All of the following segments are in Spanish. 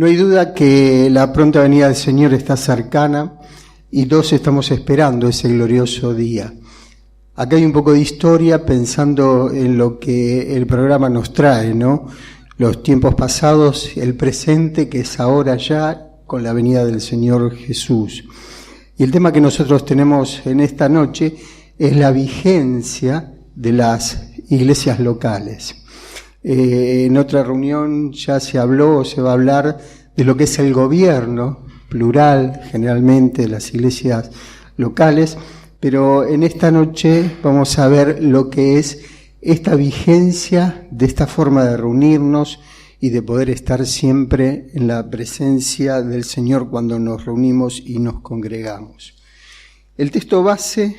No hay duda que la pronta venida del Señor está cercana y todos estamos esperando ese glorioso día. Acá hay un poco de historia pensando en lo que el programa nos trae, ¿no? Los tiempos pasados, el presente que es ahora ya con la venida del Señor Jesús. Y el tema que nosotros tenemos en esta noche es la vigencia de las iglesias locales. En otra reunión ya se habló o se va a hablar de lo que es el gobierno plural, generalmente, de las iglesias locales, pero en esta noche vamos a ver lo que es esta vigencia de esta forma de reunirnos y de poder estar siempre en la presencia del Señor cuando nos reunimos y nos congregamos. El texto base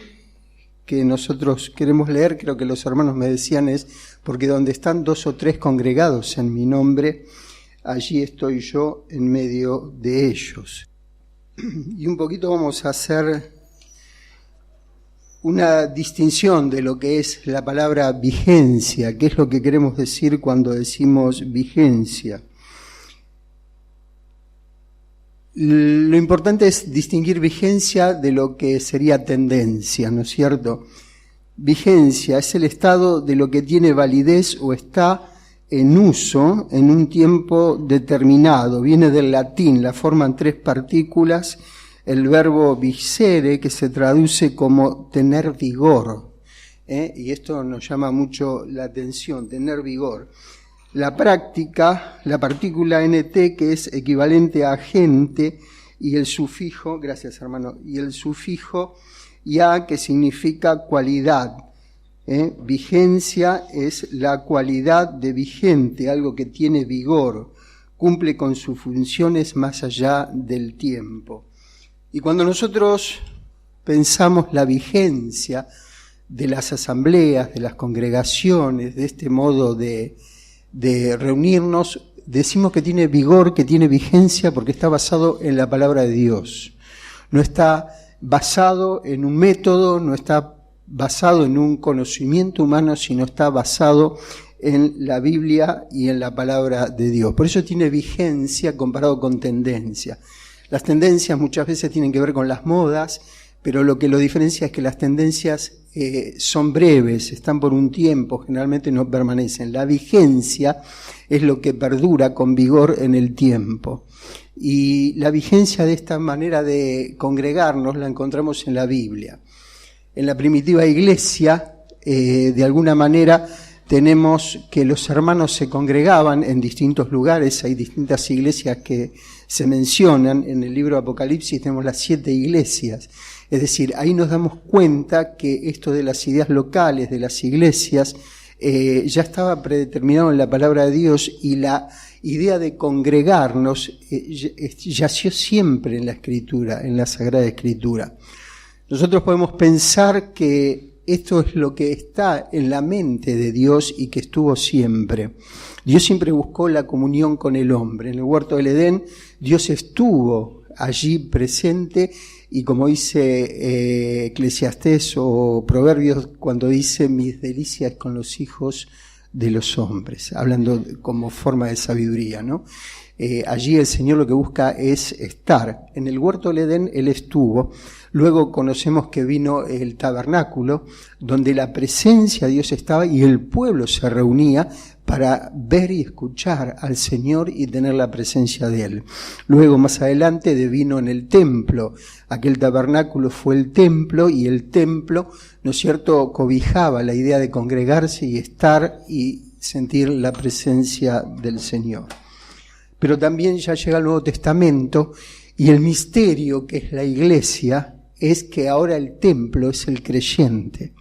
que nosotros queremos leer, creo que los hermanos me decían, es porque donde están 2 o 3 congregados en mi nombre, allí estoy yo en medio de ellos. Y un poquito vamos a hacer una distinción de lo que es la palabra vigencia, qué es lo que queremos decir cuando decimos vigencia. Lo importante es distinguir vigencia de lo que sería tendencia, ¿no es cierto? Vigencia es el estado de lo que tiene validez o está en uso en un tiempo determinado. Viene del latín, la forman 3 partículas, el verbo vigere, que se traduce como tener vigor, y esto nos llama mucho la atención, tener vigor. La práctica, la partícula nt, que es equivalente a agente, y el sufijo, gracias hermano, y el sufijo ya, que significa cualidad. Vigencia es la cualidad de vigente, algo que tiene vigor, cumple con sus funciones más allá del tiempo. Y cuando nosotros pensamos la vigencia de las asambleas, de las congregaciones, de este modo de reunirnos, decimos que tiene vigor, que tiene vigencia, porque está basado en la palabra de Dios. No está basado en un método, no está basado en un conocimiento humano, sino está basado en la Biblia y en la palabra de Dios. Por eso tiene vigencia comparado con tendencia. Las tendencias muchas veces tienen que ver con las modas, pero lo que lo diferencia es que las tendencias son breves, están por un tiempo, generalmente no permanecen. La vigencia es lo que perdura con vigor en el tiempo. Y la vigencia de esta manera de congregarnos la encontramos en la Biblia. En la primitiva iglesia, de alguna manera, tenemos que los hermanos se congregaban en distintos lugares. Hay distintas iglesias que se mencionan en el libro de Apocalipsis, tenemos las 7 iglesias. Es decir, ahí nos damos cuenta que esto de las ideas locales, de las iglesias, ya estaba predeterminado en la palabra de Dios, y la idea de congregarnos yació siempre en la Escritura, en la Sagrada Escritura. Nosotros podemos pensar que esto es lo que está en la mente de Dios y que estuvo siempre. Dios siempre buscó la comunión con el hombre. En el huerto del Edén, Dios estuvo allí presente, y como dice Eclesiastés o Proverbios, cuando dice mis delicias con los hijos de los hombres, hablando como forma de sabiduría, ¿no? Allí el Señor lo que busca es estar. En el huerto del Edén Él estuvo. Luego conocemos que vino el tabernáculo, donde la presencia de Dios estaba y el pueblo se reunía para ver y escuchar al Señor y tener la presencia de Él. Luego, más adelante, vino en el templo. Aquel tabernáculo fue el templo, y el templo, ¿no es cierto?, cobijaba la idea de congregarse y estar y sentir la presencia del Señor. Pero también ya llega el Nuevo Testamento, y el misterio que es la iglesia es que ahora el templo es el creyente,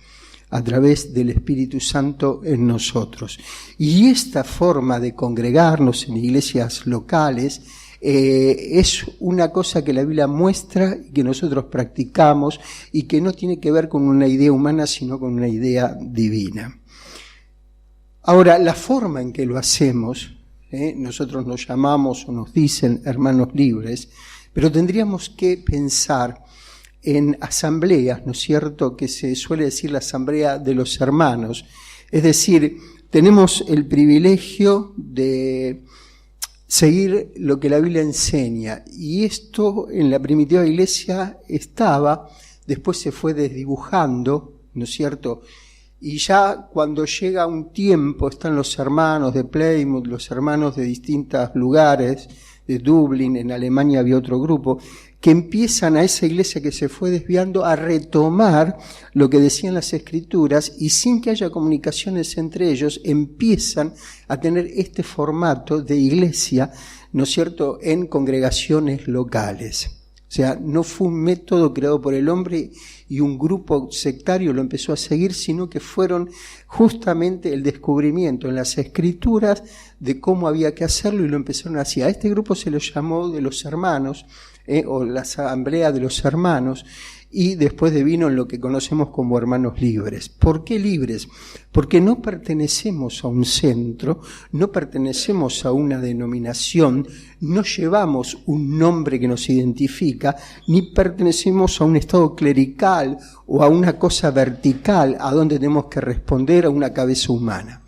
a través del Espíritu Santo en nosotros. Y esta forma de congregarnos en iglesias locales es una cosa que la Biblia muestra y que nosotros practicamos, y que no tiene que ver con una idea humana, sino con una idea divina. Ahora, la forma en que lo hacemos, nosotros nos llamamos o nos dicen hermanos libres, pero tendríamos que pensar en asambleas, ¿no es cierto?, que se suele decir la asamblea de los hermanos. Es decir, tenemos el privilegio de seguir lo que la Biblia enseña. Y esto en la primitiva iglesia estaba, después se fue desdibujando, ¿no es cierto? Y ya cuando llega un tiempo, están los hermanos de Plymouth, los hermanos de distintos lugares, de Dublín, en Alemania había otro grupo, que empiezan a esa iglesia que se fue desviando a retomar lo que decían las Escrituras, y sin que haya comunicaciones entre ellos, empiezan a tener este formato de iglesia, ¿no es cierto?, en congregaciones locales. O sea, no fue un método creado por el hombre y un grupo sectario lo empezó a seguir, sino que fueron justamente el descubrimiento en las Escrituras de cómo había que hacerlo y lo empezaron a hacer. A este grupo se lo llamó de los hermanos, o la asamblea de los hermanos, y después devino en lo que conocemos como hermanos libres. ¿Por qué libres? Porque no pertenecemos a un centro, no pertenecemos a una denominación, no llevamos un nombre que nos identifica, ni pertenecemos a un estado clerical o a una cosa vertical a donde tenemos que responder a una cabeza humana,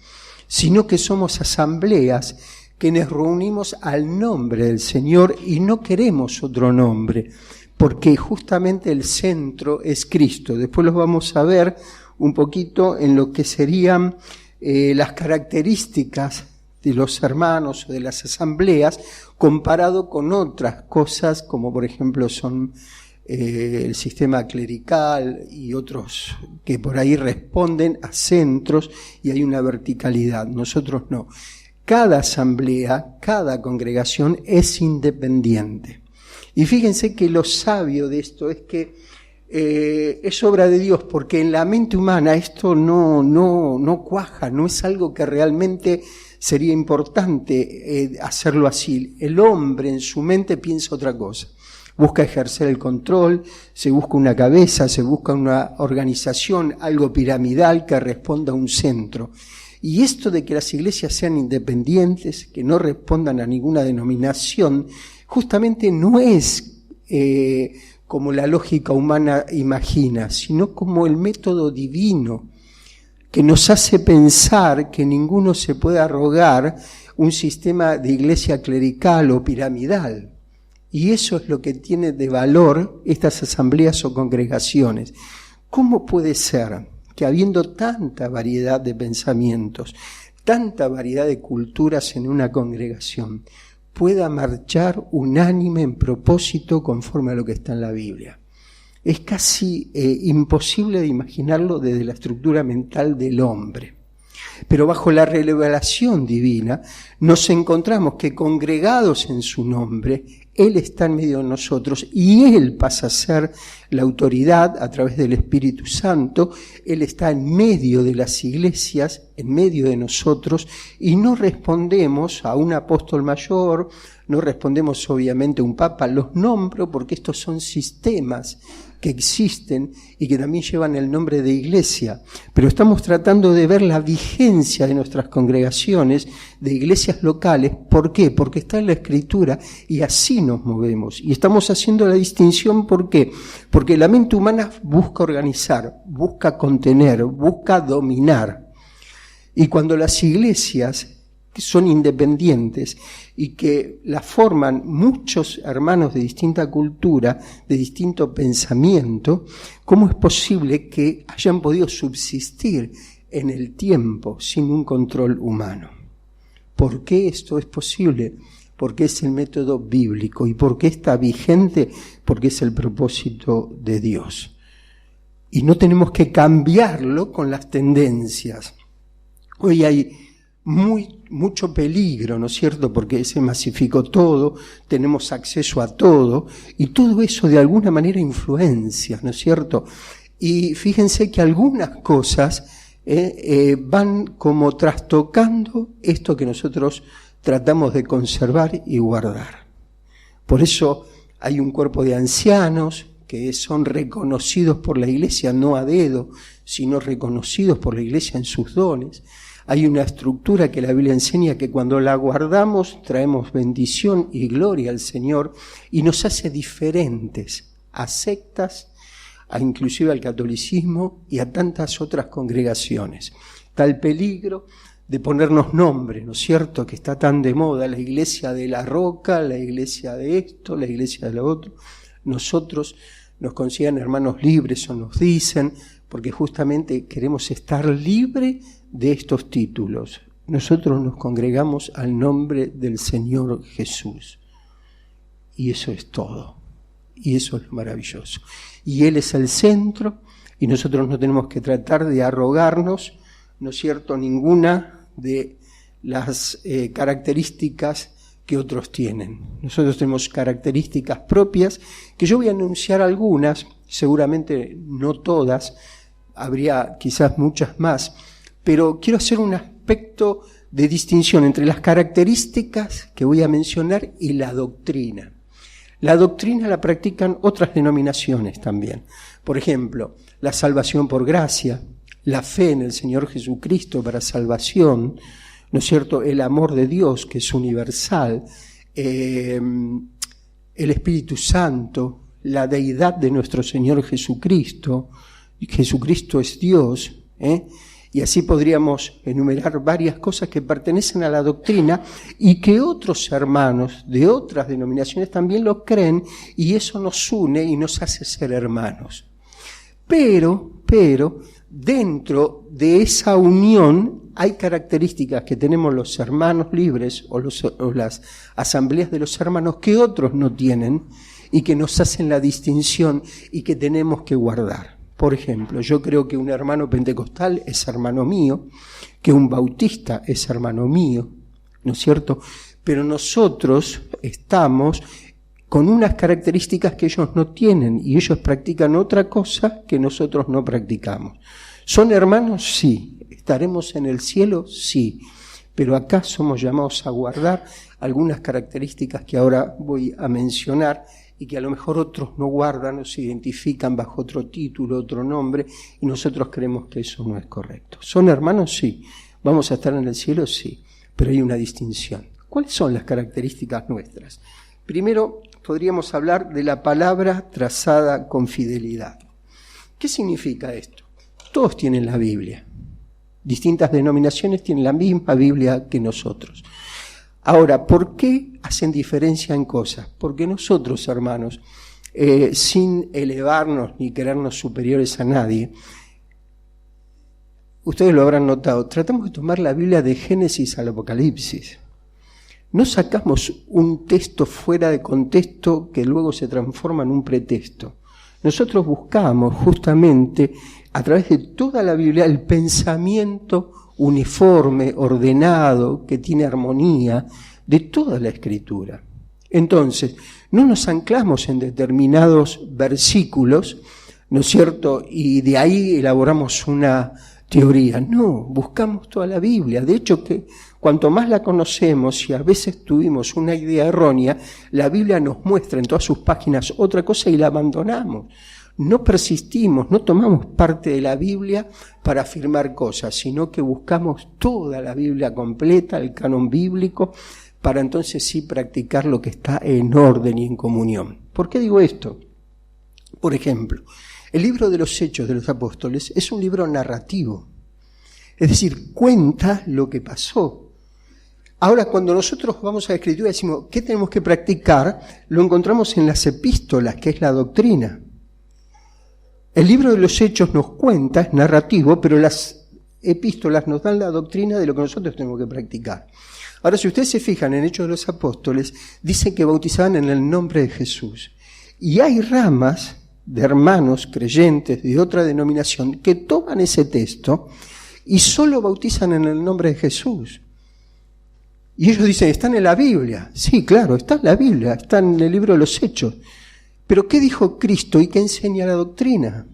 sino que somos asambleas que nos reunimos al nombre del Señor y no queremos otro nombre, porque justamente el centro es Cristo. Después los vamos a ver un poquito en lo que serían las características de los hermanos o de las asambleas comparado con otras cosas como por ejemplo son el sistema clerical y otros que por ahí responden a centros y hay una verticalidad. Nosotros no. Cada asamblea, cada congregación es independiente. Y fíjense que lo sabio de esto es que es obra de Dios, porque en la mente humana esto no cuaja, no es algo que realmente sería importante hacerlo así. El hombre en su mente piensa otra cosa. Busca ejercer el control, se busca una cabeza, se busca una organización, algo piramidal que responda a un centro. Y esto de que las iglesias sean independientes, que no respondan a ninguna denominación, justamente no es como la lógica humana imagina, sino como el método divino que nos hace pensar que ninguno se puede arrogar un sistema de iglesia clerical o piramidal. Y eso es lo que tiene de valor estas asambleas o congregaciones. ¿Cómo puede ser que habiendo tanta variedad de pensamientos, tanta variedad de culturas en una congregación, pueda marchar unánime en propósito conforme a lo que está en la Biblia? Es casi imposible de imaginarlo desde la estructura mental del hombre. Pero bajo la revelación divina nos encontramos que congregados en su nombre, Él está en medio de nosotros y Él pasa a ser la autoridad a través del Espíritu Santo. Él está en medio de las iglesias, en medio de nosotros, y no respondemos a un apóstol mayor, no respondemos obviamente a un papa, los nombro porque estos son sistemas que existen y que también llevan el nombre de iglesia, pero estamos tratando de ver la vigencia de nuestras congregaciones, de iglesias locales. ¿Por qué? Porque está en la Escritura y así nos movemos. Y estamos haciendo la distinción, ¿por qué? Porque la mente humana busca organizar, busca contener, busca dominar. Y cuando las iglesias que son independientes y que la forman muchos hermanos de distinta cultura, de distinto pensamiento, ¿cómo es posible que hayan podido subsistir en el tiempo sin un control humano? ¿Por qué esto es posible? Porque es el método bíblico. ¿Y por qué está vigente? Porque es el propósito de Dios. Y no tenemos que cambiarlo con las tendencias. Hoy hay mucho peligro, ¿no es cierto? Porque se masificó todo, tenemos acceso a todo, y todo eso de alguna manera influencia, ¿no es cierto? Y fíjense que algunas cosas van como trastocando esto que nosotros tratamos de conservar y guardar. Por eso hay un cuerpo de ancianos que son reconocidos por la iglesia, no a dedo, sino reconocidos por la iglesia en sus dones. Hay una estructura que la Biblia enseña que cuando la guardamos traemos bendición y gloria al Señor y nos hace diferentes a sectas, inclusive al catolicismo y a tantas otras congregaciones. Está el peligro de ponernos nombre, ¿no es cierto?, que está tan de moda, la iglesia de la roca, la iglesia de esto, la iglesia de lo otro. Nosotros nos consideran hermanos libres o nos dicen, porque justamente queremos estar libres de estos títulos. Nosotros nos congregamos al nombre del Señor Jesús. Y eso es todo. Y eso es lo maravilloso. Y Él es el centro y nosotros no tenemos que tratar de arrogarnos, ¿no es cierto?, ninguna de las características que otros tienen. Nosotros tenemos características propias, que yo voy a enunciar algunas, seguramente no todas, habría quizás muchas más, pero quiero hacer un aspecto de distinción entre las características que voy a mencionar y la doctrina. La doctrina la practican otras denominaciones también. Por ejemplo, la salvación por gracia, la fe en el Señor Jesucristo para salvación, ¿no es cierto?, el amor de Dios, que es universal, el Espíritu Santo, la deidad de nuestro Señor Jesucristo. Jesucristo es Dios, y así podríamos enumerar varias cosas que pertenecen a la doctrina y que otros hermanos de otras denominaciones también lo creen, y eso nos une y nos hace ser hermanos. Pero, dentro de esa unión hay características que tenemos los hermanos libres o las asambleas de los hermanos que otros no tienen y que nos hacen la distinción y que tenemos que guardar. Por ejemplo, yo creo que un hermano pentecostal es hermano mío, que un bautista es hermano mío, ¿no es cierto? Pero nosotros estamos con unas características que ellos no tienen y ellos practican otra cosa que nosotros no practicamos. ¿Son hermanos? Sí. ¿Estaremos en el cielo? Sí. Pero acá somos llamados a guardar algunas características que ahora voy a mencionar y que a lo mejor otros no guardan o se identifican bajo otro título, otro nombre, y nosotros creemos que eso no es correcto. ¿Son hermanos? Sí. ¿Vamos a estar en el cielo? Sí. Pero hay una distinción. ¿Cuáles son las características nuestras? Primero, podríamos hablar de la palabra trazada con fidelidad. ¿Qué significa esto? Todos tienen la Biblia. Distintas denominaciones tienen la misma Biblia que nosotros. Ahora, ¿por qué hacen diferencia en cosas? Porque nosotros, hermanos, sin elevarnos ni creernos superiores a nadie, ustedes lo habrán notado, tratamos de tomar la Biblia de Génesis al Apocalipsis. No sacamos un texto fuera de contexto que luego se transforma en un pretexto. Nosotros buscamos justamente a través de toda la Biblia el pensamiento uniforme, ordenado, que tiene armonía de toda la Escritura. Entonces, no nos anclamos en determinados versículos, ¿no es cierto?, y de ahí elaboramos una teoría. No, buscamos toda la Biblia. De hecho, que cuanto más la conocemos y a veces tuvimos una idea errónea, la Biblia nos muestra en todas sus páginas otra cosa y la abandonamos. No persistimos, no tomamos parte de la Biblia para afirmar cosas, sino que buscamos toda la Biblia completa, el canon bíblico, para entonces sí practicar lo que está en orden y en comunión. ¿Por qué digo esto? Por ejemplo, el libro de los Hechos de los Apóstoles es un libro narrativo, es decir, cuenta lo que pasó. Ahora, cuando nosotros vamos a la Escritura y decimos, ¿qué tenemos que practicar?, lo encontramos en las epístolas, que es la doctrina. El libro de los Hechos nos cuenta, es narrativo, pero las epístolas nos dan la doctrina de lo que nosotros tenemos que practicar. Ahora, si ustedes se fijan en Hechos de los Apóstoles, dicen que bautizaban en el nombre de Jesús. Y hay ramas de hermanos creyentes de otra denominación que toman ese texto y solo bautizan en el nombre de Jesús. Y ellos dicen, ¿están en la Biblia? Sí, claro, está en la Biblia, está en el libro de los Hechos. Pero ¿qué dijo Cristo y qué enseña la doctrina?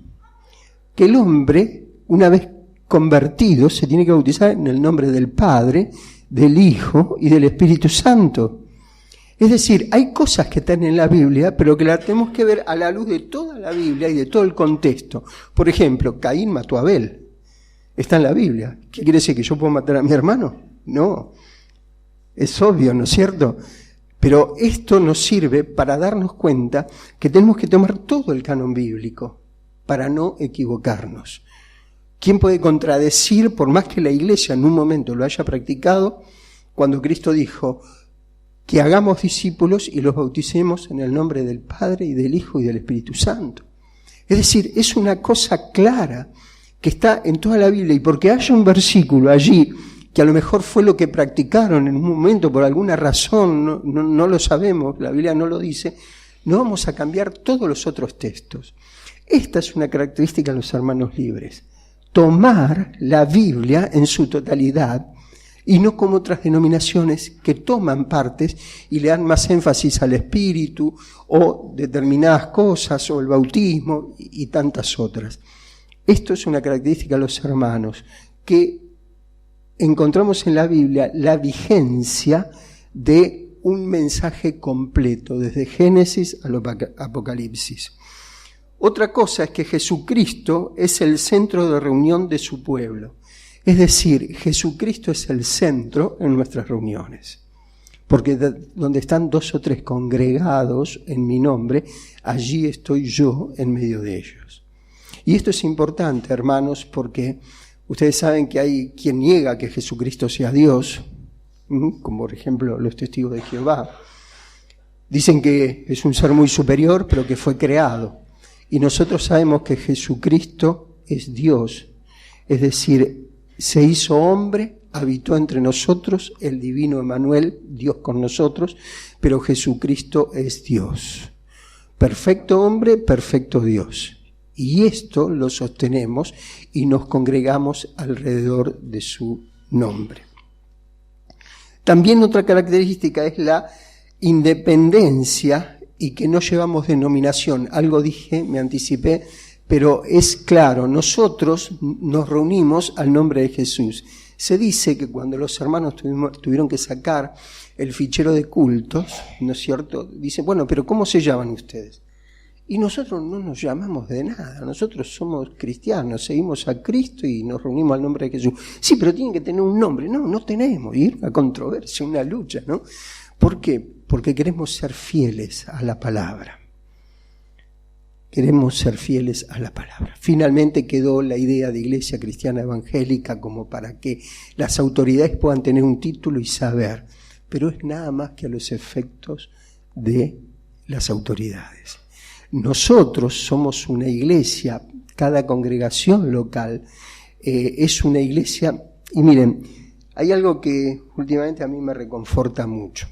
Que el hombre, una vez convertido, se tiene que bautizar en el nombre del Padre, del Hijo y del Espíritu Santo. Es decir, hay cosas que están en la Biblia, pero que las tenemos que ver a la luz de toda la Biblia y de todo el contexto. Por ejemplo, Caín mató a Abel. Está en la Biblia. ¿Qué quiere decir? ¿Que yo puedo matar a mi hermano? No. Es obvio, ¿no es cierto? Pero esto nos sirve para darnos cuenta que tenemos que tomar todo el canon bíblico para no equivocarnos. ¿Quién puede contradecir, por más que la Iglesia en un momento lo haya practicado, cuando Cristo dijo que hagamos discípulos y los bauticemos en el nombre del Padre y del Hijo y del Espíritu Santo? Es decir, es una cosa clara que está en toda la Biblia, y porque haya un versículo allí que a lo mejor fue lo que practicaron en un momento por alguna razón, no lo sabemos, la Biblia no lo dice, no vamos a cambiar todos los otros textos. Esta es una característica de los hermanos libres: tomar la Biblia en su totalidad, y no como otras denominaciones que toman partes y le dan más énfasis al espíritu o determinadas cosas o el bautismo y tantas otras. Esto es una característica de los hermanos, que encontramos en la Biblia la vigencia de un mensaje completo, desde Génesis al Apocalipsis. Otra cosa es que Jesucristo es el centro de reunión de su pueblo. Es decir, Jesucristo es el centro en nuestras reuniones. Porque donde están 2 o 3 congregados en mi nombre, allí estoy yo en medio de ellos. Y esto es importante, hermanos, porque ustedes saben que hay quien niega que Jesucristo sea Dios, como por ejemplo los testigos de Jehová. Dicen que es un ser muy superior, pero que fue creado. Y nosotros sabemos que Jesucristo es Dios, es decir, se hizo hombre, habitó entre nosotros, el divino Emmanuel, Dios con nosotros, pero Jesucristo es Dios. Perfecto hombre, perfecto Dios. Y esto lo sostenemos y nos congregamos alrededor de su nombre. También otra característica es la independencia y que no llevamos denominación. Algo dije, me anticipé, pero es claro, nosotros nos reunimos al nombre de Jesús. Se dice que cuando los hermanos tuvieron que sacar el fichero de cultos, ¿no es cierto? Dicen, bueno, pero ¿cómo se llaman ustedes? Y nosotros no nos llamamos de nada, nosotros somos cristianos, seguimos a Cristo y nos reunimos al nombre de Jesús. Sí, pero tienen que tener un nombre. No tenemos, ir a controversia, una lucha, ¿no? ¿Por qué? Porque queremos ser fieles a la palabra. Queremos ser fieles a la palabra. Finalmente quedó la idea de Iglesia Cristiana Evangélica como para que las autoridades puedan tener un título y saber, pero es nada más que a los efectos de las autoridades. Nosotros somos una iglesia, cada congregación local es una iglesia, y miren, hay algo que últimamente a mí me reconforta mucho.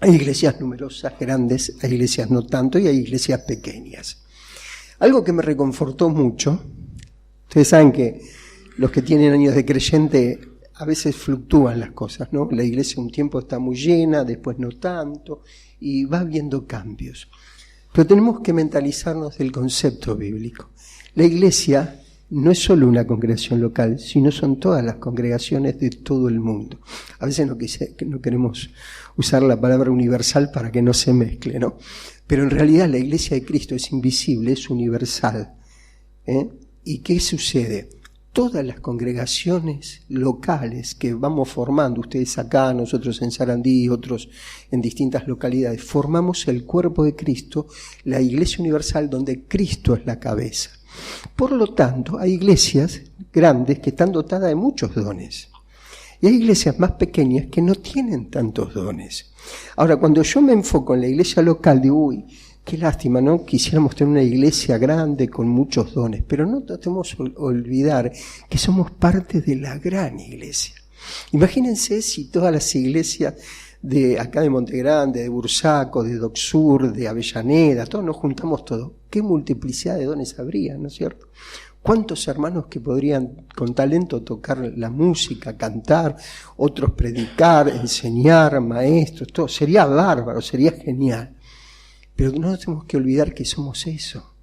Hay iglesias numerosas, grandes, hay iglesias no tanto y hay iglesias pequeñas. Algo que me reconfortó mucho, ustedes saben que los que tienen años de creyente a veces fluctúan las cosas, ¿no? La iglesia un tiempo está muy llena, después no tanto, y va habiendo cambios. Pero tenemos que mentalizarnos del concepto bíblico. La iglesia no es solo una congregación local, sino son todas las congregaciones de todo el mundo. A veces no queremos usar la palabra universal para que no se mezcle, ¿no? Pero en realidad la iglesia de Cristo es invisible, es universal. ¿Y qué sucede? Todas las congregaciones locales que vamos formando, ustedes acá, nosotros en Sarandí, otros en distintas localidades, formamos el cuerpo de Cristo, la iglesia universal donde Cristo es la cabeza. Por lo tanto, hay iglesias grandes que están dotadas de muchos dones. Y hay iglesias más pequeñas que no tienen tantos dones. Ahora, cuando yo me enfoco en la iglesia local, digo, uy, qué lástima, ¿no? Quisiéramos tener una iglesia grande con muchos dones, pero no debemos olvidar que somos parte de la gran iglesia. Imagínense si todas las iglesias de acá de Montegrande, de Bursaco, de Dock Sur, de Avellaneda, todos nos juntamos todos. ¿Qué multiplicidad de dones habría, no es cierto? ¿Cuántos hermanos que podrían con talento tocar la música, cantar, otros predicar, enseñar, maestros, todo? Sería bárbaro, sería genial. Pero no nos tenemos que olvidar que somos eso.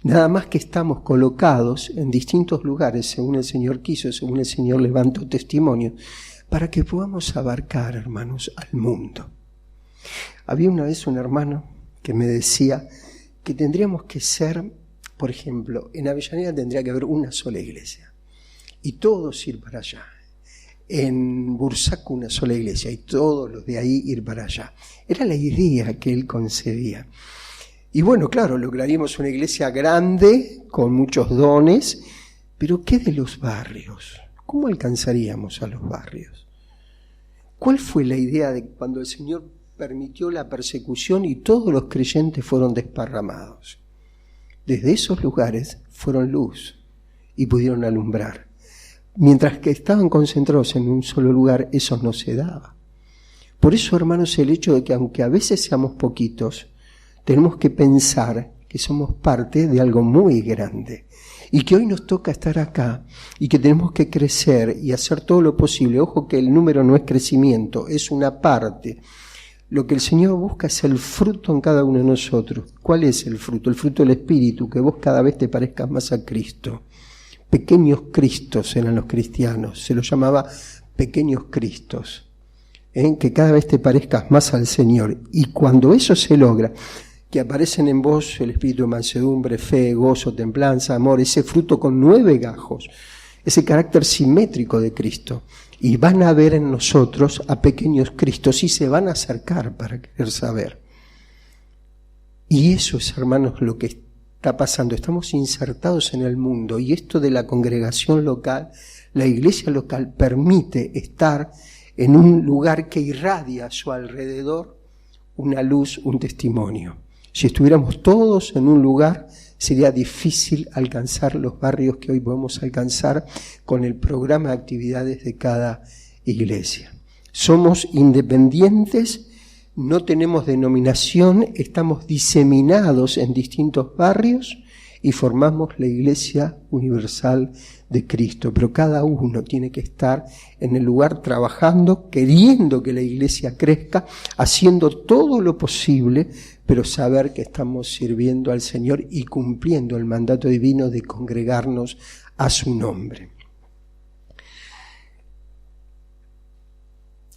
Nada más que estamos colocados en distintos lugares, según el Señor quiso, según el Señor levantó testimonio, para que podamos abarcar, hermanos, al mundo. Había una vez un hermano que me decía que tendríamos que ser, por ejemplo, en Avellaneda tendría que haber una sola iglesia y todos ir para allá. En Bursaco una sola iglesia y todos los de ahí ir para allá. Era la idea que él concebía. Y bueno, claro, lograríamos una iglesia grande con muchos dones, Pero ¿qué de los barrios? ¿Cómo alcanzaríamos a los barrios? ¿Cuál fue la idea de cuando el Señor permitió la persecución y todos los creyentes fueron desparramados? Desde esos lugares fueron luz y pudieron alumbrar. Mientras que estaban concentrados en un solo lugar, eso no se daba. Por eso, hermanos, el hecho de que aunque a veces seamos poquitos, tenemos que pensar que somos parte de algo muy grande y que hoy nos toca estar acá y que tenemos que crecer y hacer todo lo posible. Ojo que el número no es crecimiento, es una parte. Lo que el Señor busca es el fruto en cada uno de nosotros. ¿Cuál es el fruto? El fruto del Espíritu, que vos cada vez te parezcas más a Cristo. Pequeños Cristos eran los cristianos, se los llamaba pequeños Cristos, que cada vez te parezcas más al Señor. Y cuando eso se logra, que aparecen en vos el espíritu de mansedumbre, fe, gozo, templanza, amor, ese fruto con 9 gajos, ese carácter simétrico de Cristo, y van a ver en nosotros a pequeños Cristos y se van a acercar para querer saber. Y eso es, hermanos, lo que está pasando. Estamos insertados en el mundo y esto de la congregación local, la iglesia local, permite estar en un lugar que irradia a su alrededor una luz, un testimonio. Si estuviéramos todos en un lugar, sería difícil alcanzar los barrios que hoy podemos alcanzar con el programa de actividades de cada iglesia. Somos independientes, no tenemos denominación, estamos diseminados en distintos barrios y formamos la Iglesia Universal de Cristo. Pero cada uno tiene que estar en el lugar trabajando, queriendo que la iglesia crezca, haciendo todo lo posible, pero saber que estamos sirviendo al Señor y cumpliendo el mandato divino de congregarnos a su nombre.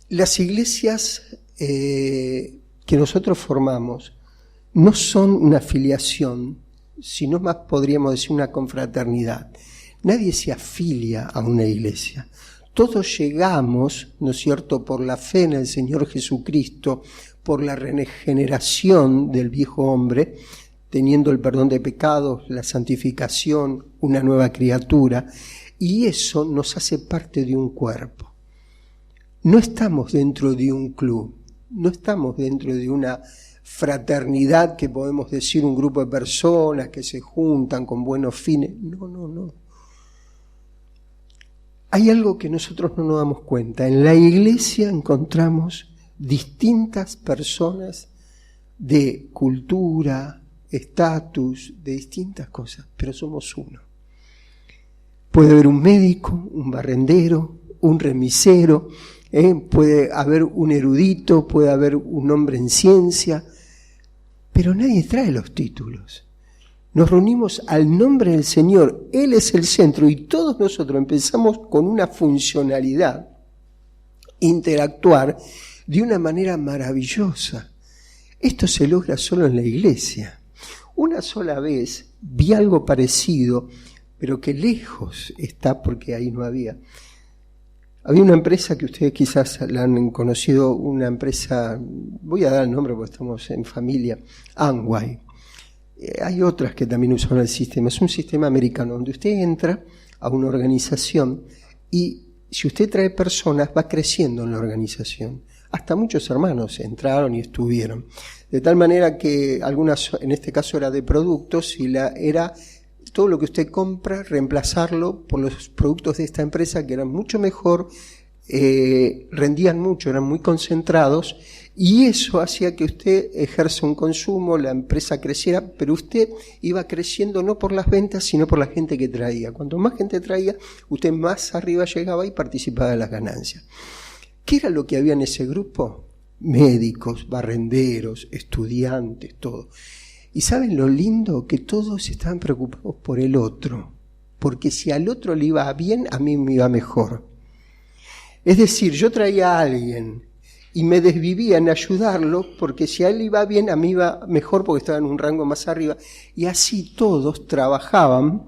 Las iglesias que nosotros formamos no son una afiliación, sino más podríamos decir una confraternidad. Nadie se afilia a una iglesia. Todos llegamos, ¿no es cierto?, por la fe en el Señor Jesucristo, por la regeneración del viejo hombre, teniendo el perdón de pecados, la santificación, una nueva criatura, y eso nos hace parte de un cuerpo. No estamos dentro de un club, no estamos dentro de una fraternidad que podemos decir un grupo de personas que se juntan con buenos fines. No. Hay algo que nosotros no nos damos cuenta. En la iglesia encontramos distintas personas de cultura, estatus, de distintas cosas, pero somos uno. Puede haber un médico, un barrendero, un remisero, puede haber un erudito, puede haber un hombre en ciencia, pero nadie trae los títulos. Nos reunimos al nombre del Señor, Él es el centro y todos nosotros empezamos con una funcionalidad, interactuar de una manera maravillosa. Esto se logra solo en la iglesia. Una sola vez vi algo parecido, pero que lejos está porque ahí no había. Había una empresa que ustedes quizás la han conocido, una empresa, voy a dar el nombre porque estamos en familia, Amway. Hay otras que también usan el sistema. Es un sistema americano donde usted entra a una organización y si usted trae personas va creciendo en la organización. Hasta muchos hermanos entraron y estuvieron. De tal manera que algunas, en este caso era de productos, y era todo lo que usted compra, reemplazarlo por los productos de esta empresa que eran mucho mejor, rendían mucho, eran muy concentrados, y eso hacía que usted ejerza un consumo, la empresa creciera, pero usted iba creciendo no por las ventas, sino por la gente que traía. Cuanto más gente traía, usted más arriba llegaba y participaba de las ganancias. ¿Qué era lo que había en ese grupo? Médicos, barrenderos, estudiantes, todo. ¿Y saben lo lindo? Que todos estaban preocupados por el otro, porque si al otro le iba bien, a mí me iba mejor. Es decir, yo traía a alguien y me desvivía en ayudarlo, porque si a él iba bien, a mí iba mejor porque estaba en un rango más arriba. Y así todos trabajaban,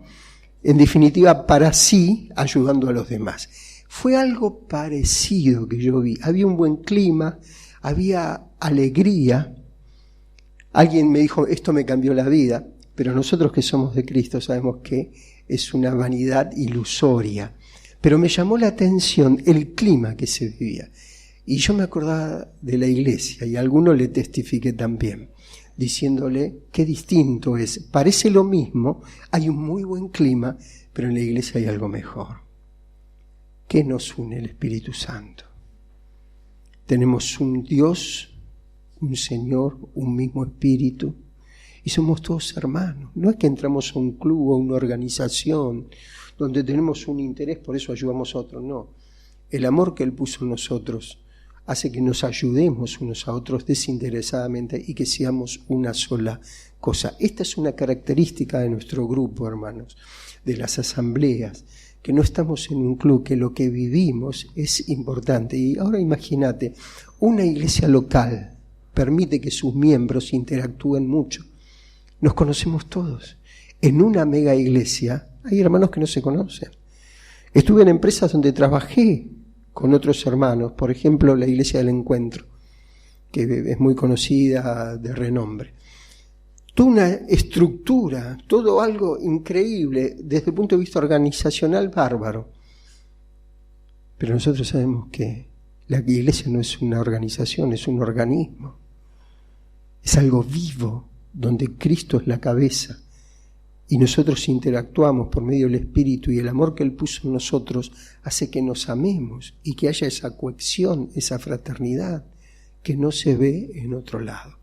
en definitiva, para sí, ayudando a los demás. Fue algo parecido que yo vi. Había un buen clima, había alegría. Alguien me dijo, esto me cambió la vida. pero nosotros que somos de Cristo sabemos que es una vanidad ilusoria. Pero me llamó la atención el clima que se vivía. Y yo me acordaba de la iglesia, y a alguno le testifiqué también, diciéndole qué distinto es. Parece lo mismo, hay un muy buen clima, pero en la iglesia hay algo mejor. ¿Qué nos une? El Espíritu Santo. Tenemos un Dios, un Señor, un mismo Espíritu, y somos todos hermanos. No es que entramos a un club o a una organización donde tenemos un interés, por eso ayudamos a otros, no. El amor que Él puso en nosotros hace que nos ayudemos unos a otros desinteresadamente y que seamos una sola cosa. Esta es una característica de nuestro grupo, hermanos, de las asambleas, que no estamos en un club, que lo que vivimos es importante. Y ahora imagínate, una iglesia local permite que sus miembros interactúen mucho. Nos conocemos todos. En una mega iglesia hay hermanos que no se conocen. Estuve en empresas donde trabajé con otros hermanos, por ejemplo la Iglesia del Encuentro, que es muy conocida, de renombre. Toda una estructura, todo algo increíble desde el punto de vista organizacional, bárbaro. Pero nosotros sabemos que la iglesia no es una organización, es un organismo. Es algo vivo, donde Cristo es la cabeza. Y nosotros interactuamos por medio del Espíritu, y el amor que Él puso en nosotros hace que nos amemos y que haya esa cohesión, esa fraternidad que no se ve en otro lado.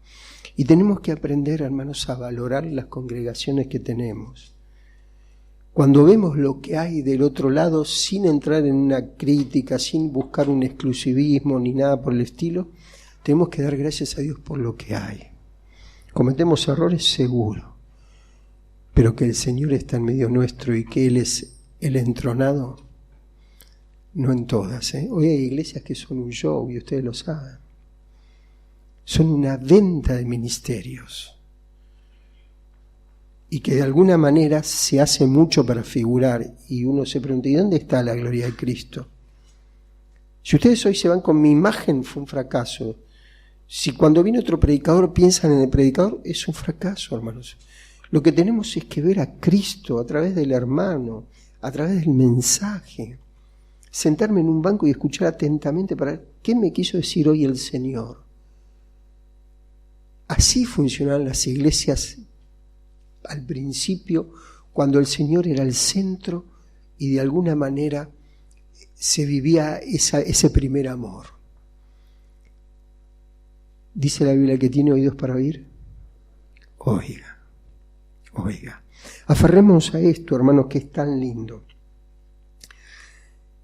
Y tenemos que aprender, hermanos, a valorar las congregaciones que tenemos. Cuando vemos lo que hay del otro lado, sin entrar en una crítica, sin buscar un exclusivismo ni nada por el estilo, tenemos que dar gracias a Dios por lo que hay. Cometemos errores, seguro, pero que el Señor está en medio nuestro y que Él es el entronado, no en todas. Hoy hay iglesias que son un show, y ustedes lo saben. Son una venta de ministerios. Y que de alguna manera se hace mucho para figurar. Y uno se pregunta, ¿y dónde está la gloria de Cristo? Si ustedes hoy se van con mi imagen, fue un fracaso. Si cuando viene otro predicador piensan en el predicador, es un fracaso, hermanos. Lo que tenemos es que ver a Cristo a través del hermano, a través del mensaje. Sentarme en un banco y escuchar atentamente para ver qué me quiso decir hoy el Señor. Así funcionaban las iglesias al principio, cuando el Señor era el centro y de alguna manera se vivía ese primer amor. Dice la Biblia que tiene oídos para oír. Oiga. Aferrémonos a esto, hermanos, que es tan lindo.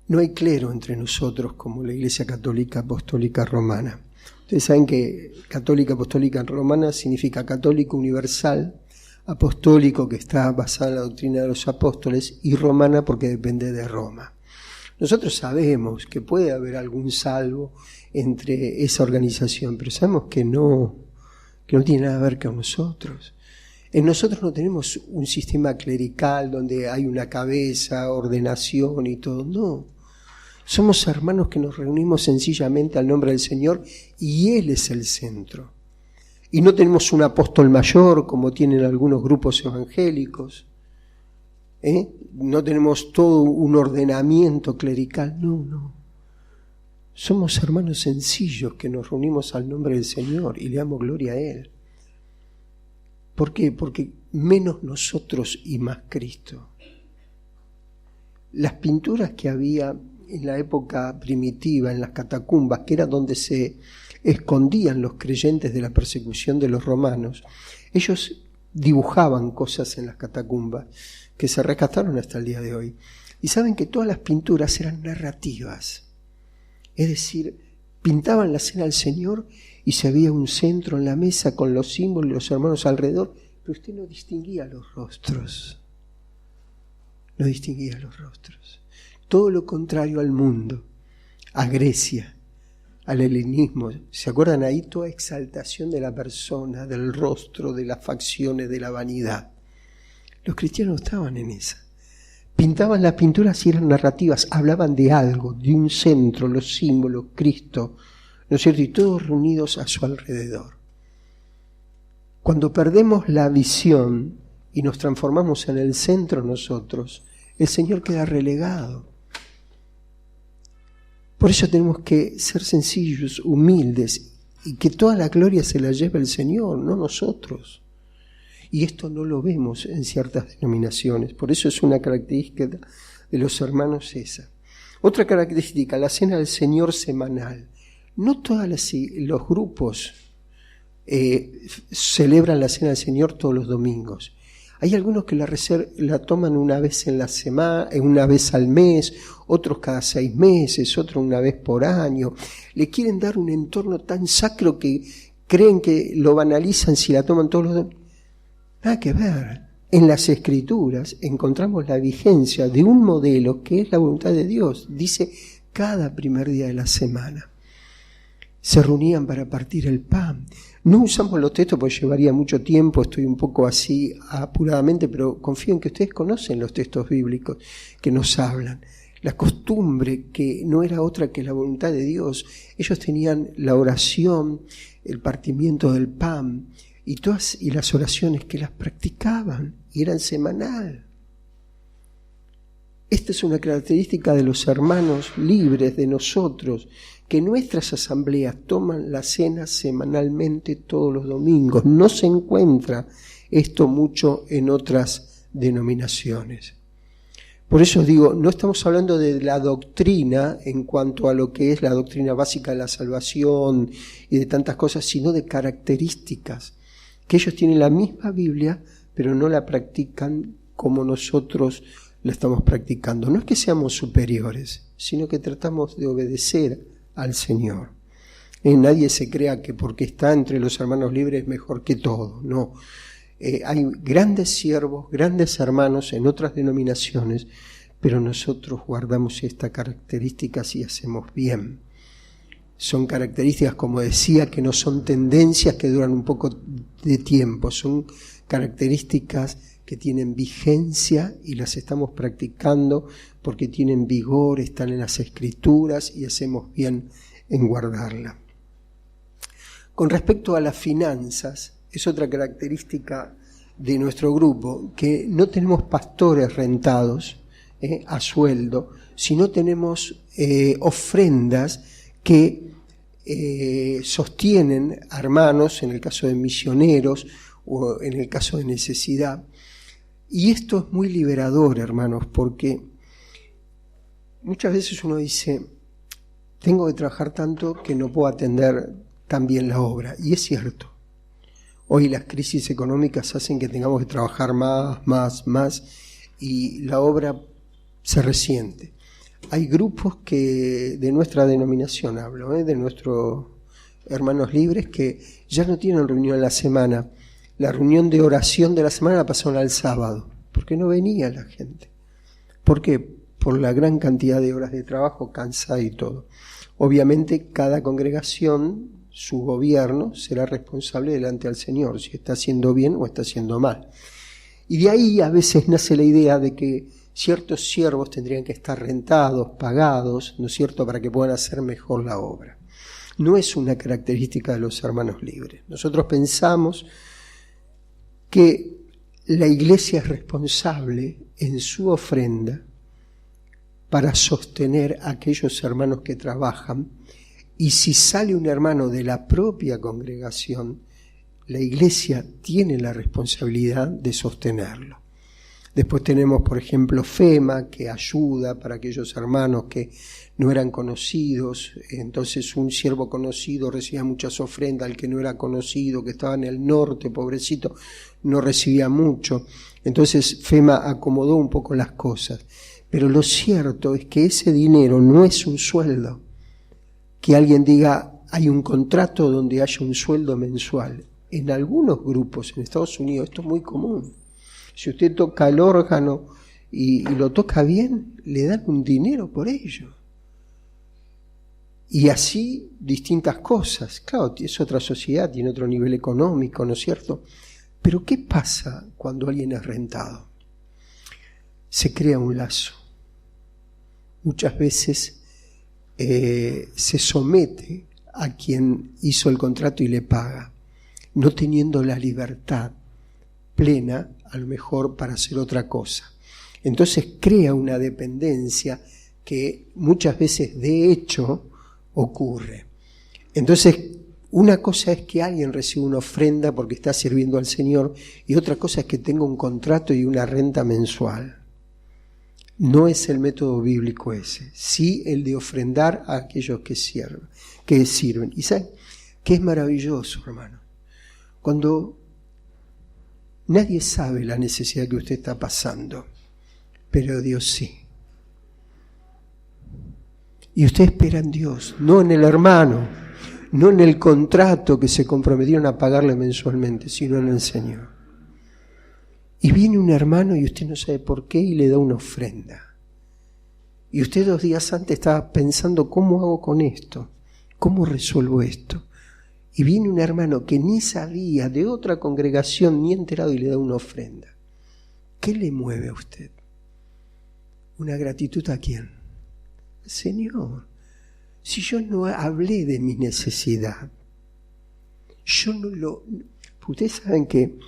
No hay clero entre nosotros como la Iglesia Católica Apostólica Romana. Ustedes saben que Católica Apostólica Romana significa católico universal, apostólico que está basado en la doctrina de los apóstoles, y romana porque depende de Roma. Nosotros sabemos que puede haber algún salvo entre esa organización, pero sabemos que no tiene nada que ver con nosotros. En nosotros no tenemos un sistema clerical donde hay una cabeza, ordenación y todo, no. Somos hermanos que nos reunimos sencillamente al nombre del Señor y Él es el centro. Y no tenemos un apóstol mayor como tienen algunos grupos evangélicos. No tenemos todo un ordenamiento clerical, no. Somos hermanos sencillos que nos reunimos al nombre del Señor y le damos gloria a Él. ¿Por qué? Porque menos nosotros y más Cristo. Las pinturas que había en la época primitiva, en las catacumbas, que era donde se escondían los creyentes de la persecución de los romanos, ellos dibujaban cosas en las catacumbas que se rescataron hasta el día de hoy. Y saben que todas las pinturas eran narrativas. Es decir, pintaban la escena del Señor y se veía un centro en la mesa con los símbolos y los hermanos alrededor, pero usted no distinguía los rostros. No distinguía los rostros. Todo lo contrario al mundo, a Grecia, al helenismo. ¿Se acuerdan ahí? Toda exaltación de la persona, del rostro, de las facciones, de la vanidad. Los cristianos estaban en esa. Pintaban las pinturas y eran narrativas, hablaban de algo, de un centro, los símbolos, Cristo, ¿no es cierto? Y todos reunidos a su alrededor. Cuando perdemos la visión y nos transformamos en el centro nosotros, el Señor queda relegado. Por eso tenemos que ser sencillos, humildes, y que toda la gloria se la lleve el Señor, no nosotros. Y esto no lo vemos en ciertas denominaciones, por eso es una característica de los hermanos esa. Otra característica, la cena del Señor semanal. No todos los grupos celebran la cena del Señor todos los domingos. Hay algunos que la toman una vez en la semana, una vez al mes, otros cada 6 meses, otros una vez por año. Le quieren dar un entorno tan sacro que creen que lo banalizan si la toman todos los domingos. Nada que ver. En las Escrituras encontramos la vigencia de un modelo que es la voluntad de Dios. Dice, cada primer día de la semana se reunían para partir el pan. No usamos los textos porque llevaría mucho tiempo, estoy un poco así apuradamente, pero confío en que ustedes conocen los textos bíblicos que nos hablan. La costumbre que no era otra que la voluntad de Dios. Ellos tenían la oración, el partimiento del pan y las oraciones que las practicaban y eran semanal. Esta es una característica de los hermanos libres, de nosotros, que nuestras asambleas toman la cena semanalmente todos los domingos. No se encuentra esto mucho en otras denominaciones. Por eso digo, no estamos hablando de la doctrina en cuanto a lo que es la doctrina básica de la salvación y de tantas cosas, sino de características, que ellos tienen la misma Biblia, pero no la practican como nosotros la estamos practicando. No es que seamos superiores, sino que tratamos de obedecer al Señor. Nadie se crea que porque está entre los hermanos libres es mejor que todo, no. Hay grandes siervos, grandes hermanos en otras denominaciones, pero nosotros guardamos estas características y hacemos bien. Son características, como decía, que no son tendencias que duran un poco de tiempo, son características que tienen vigencia y las estamos practicando porque tienen vigor, están en las Escrituras y hacemos bien en guardarla. Con respecto a las finanzas, es otra característica de nuestro grupo, que no tenemos pastores rentados a sueldo, sino tenemos ofrendas que sostienen a hermanos, en el caso de misioneros o en el caso de necesidad. Y esto es muy liberador, hermanos, porque muchas veces uno dice, tengo que trabajar tanto que no puedo atender tan bien la obra. Y es cierto. Hoy las crisis económicas hacen que tengamos que trabajar más, y la obra se resiente. Hay grupos que, de nuestra denominación hablo, de nuestros hermanos libres, que ya no tienen reunión en la semana. La reunión de oración de la semana la pasaron al sábado, porque no venía la gente. ¿Por qué? Por la gran cantidad de horas de trabajo, cansada y todo. Obviamente cada congregación, su gobierno, será responsable delante del Señor, si está haciendo bien o está haciendo mal. Y de ahí a veces nace la idea de que ciertos siervos tendrían que estar rentados, pagados, ¿no es cierto?, para que puedan hacer mejor la obra. No es una característica de los hermanos libres. Nosotros pensamos que la iglesia es responsable en su ofrenda para sostener a aquellos hermanos que trabajan, y si sale un hermano de la propia congregación, la iglesia tiene la responsabilidad de sostenerlo. Después tenemos, por ejemplo, FEMA, que ayuda para aquellos hermanos que no eran conocidos. Entonces un siervo conocido recibía muchas ofrendas, el que no era conocido, que estaba en el norte, pobrecito, no recibía mucho. Entonces FEMA acomodó un poco las cosas. Pero lo cierto es que ese dinero no es un sueldo. Que alguien diga, hay un contrato donde haya un sueldo mensual. En algunos grupos en Estados Unidos esto es muy común. Si usted toca el órgano y lo toca bien, le dan un dinero por ello. Y así distintas cosas. Claro, es otra sociedad, tiene otro nivel económico, ¿no es cierto? Pero ¿qué pasa cuando alguien es rentado? Se crea un lazo. Muchas veces se somete a quien hizo el contrato y le paga, no teniendo la libertad plena, a lo mejor para hacer otra cosa. Entonces crea una dependencia que muchas veces de hecho ocurre. Entonces, una cosa es que alguien reciba una ofrenda porque está sirviendo al Señor y otra cosa es que tenga un contrato y una renta mensual. No es el método bíblico ese, sí el de ofrendar a aquellos que sirven. ¿Y saben qué es maravilloso, hermano? Cuando nadie sabe la necesidad que usted está pasando, pero Dios sí. Y usted espera en Dios, no en el hermano, no en el contrato que se comprometieron a pagarle mensualmente, sino en el Señor. Y viene un hermano y usted no sabe por qué y le da una ofrenda. Y usted 2 días antes estaba pensando, ¿cómo hago con esto? ¿Cómo resuelvo esto? Y viene un hermano que ni sabía, de otra congregación, ni enterado, y le da una ofrenda. ¿Qué le mueve a usted? ¿Una gratitud a quién? Señor, si yo no hablé de mi necesidad, yo no lo... Ustedes saben que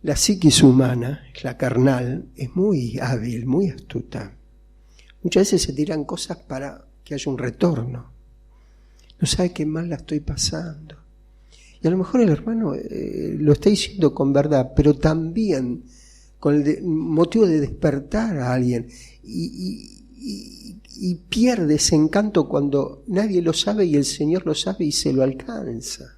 la psiquis humana, la carnal, es muy hábil, muy astuta. Muchas veces se tiran cosas para que haya un retorno. No sabe qué mal la estoy pasando. Y a lo mejor el hermano lo está diciendo con verdad, pero también con el motivo de despertar a alguien. Y pierde ese encanto cuando nadie lo sabe y el Señor lo sabe y se lo alcanza.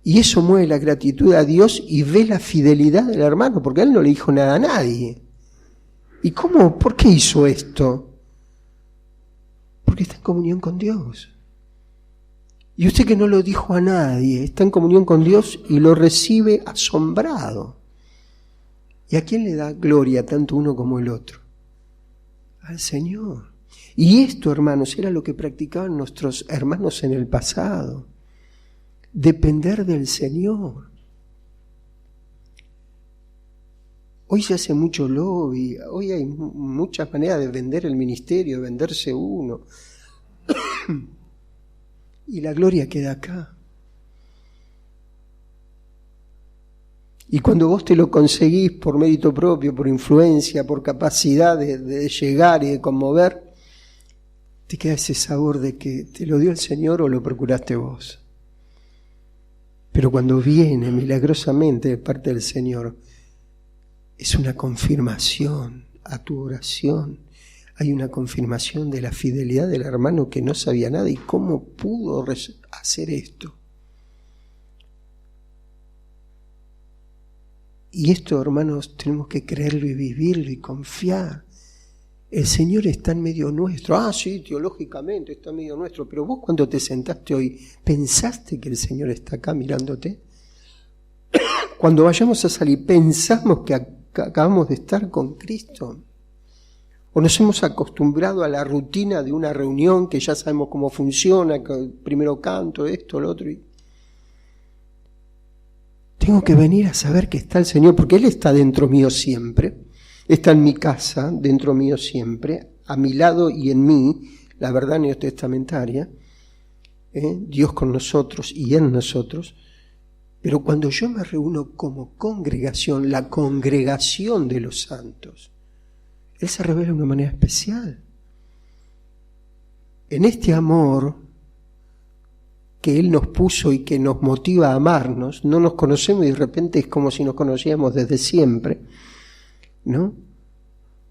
Y eso mueve la gratitud a Dios y ve la fidelidad del hermano, porque él no le dijo nada a nadie. ¿Y cómo? ¿Por qué hizo esto? Porque está en comunión con Dios. Y usted que no lo dijo a nadie, está en comunión con Dios y lo recibe asombrado. ¿Y a quién le da gloria tanto uno como el otro? Al Señor. Y esto, hermanos, era lo que practicaban nuestros hermanos en el pasado. Depender del Señor. Hoy se hace mucho lobby, hoy hay muchas maneras de vender el ministerio, de venderse uno. Y la gloria queda acá. Y cuando vos te lo conseguís por mérito propio, por influencia, por capacidad de llegar y de conmover, te queda ese sabor de que te lo dio el Señor o lo procuraste vos. Pero cuando viene milagrosamente de parte del Señor, es una confirmación a tu oración. Hay una confirmación de la fidelidad del hermano que no sabía nada y cómo pudo hacer esto. Y esto, hermanos, tenemos que creerlo y vivirlo y confiar. El Señor está en medio nuestro. Ah, sí, teológicamente está en medio nuestro. Pero vos cuando te sentaste hoy, ¿pensaste que el Señor está acá mirándote? Cuando vayamos a salir, ¿pensamos que acabamos de estar con Cristo? ¿O nos hemos acostumbrado a la rutina de una reunión que ya sabemos cómo funciona, que primero canto, esto, lo otro? Tengo que venir a saber que está el Señor, porque Él está dentro mío siempre. Está en mi casa, dentro mío siempre, a mi lado y en mí, la verdad neotestamentaria, Dios con nosotros y en nosotros. Pero cuando yo me reúno como congregación, la congregación de los santos, Él se revela de una manera especial. En este amor que Él nos puso y que nos motiva a amarnos, no nos conocemos y de repente es como si nos conociéramos desde siempre, ¿no?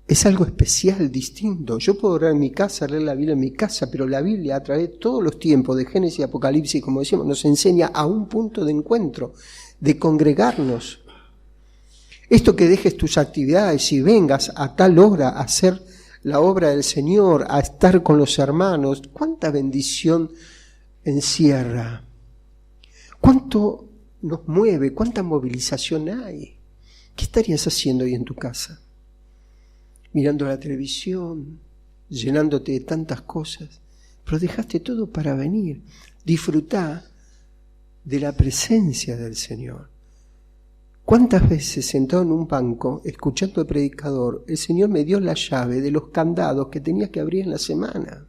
Es algo especial, distinto. Yo puedo orar en mi casa, leer la Biblia en mi casa, pero la Biblia a través de todos los tiempos, de Génesis y Apocalipsis, como decíamos, nos enseña a un punto de encuentro, de congregarnos. Esto que dejes tus actividades y vengas a tal hora a hacer la obra del Señor, a estar con los hermanos, ¿cuánta bendición encierra? ¿Cuánto nos mueve? ¿Cuánta movilización hay? ¿Qué estarías haciendo hoy en tu casa? Mirando la televisión, llenándote de tantas cosas, pero dejaste todo para venir. Disfrutá de la presencia del Señor. ¿Cuántas veces sentado en un banco, escuchando al predicador, el Señor me dio la llave de los candados que tenía que abrir en la semana?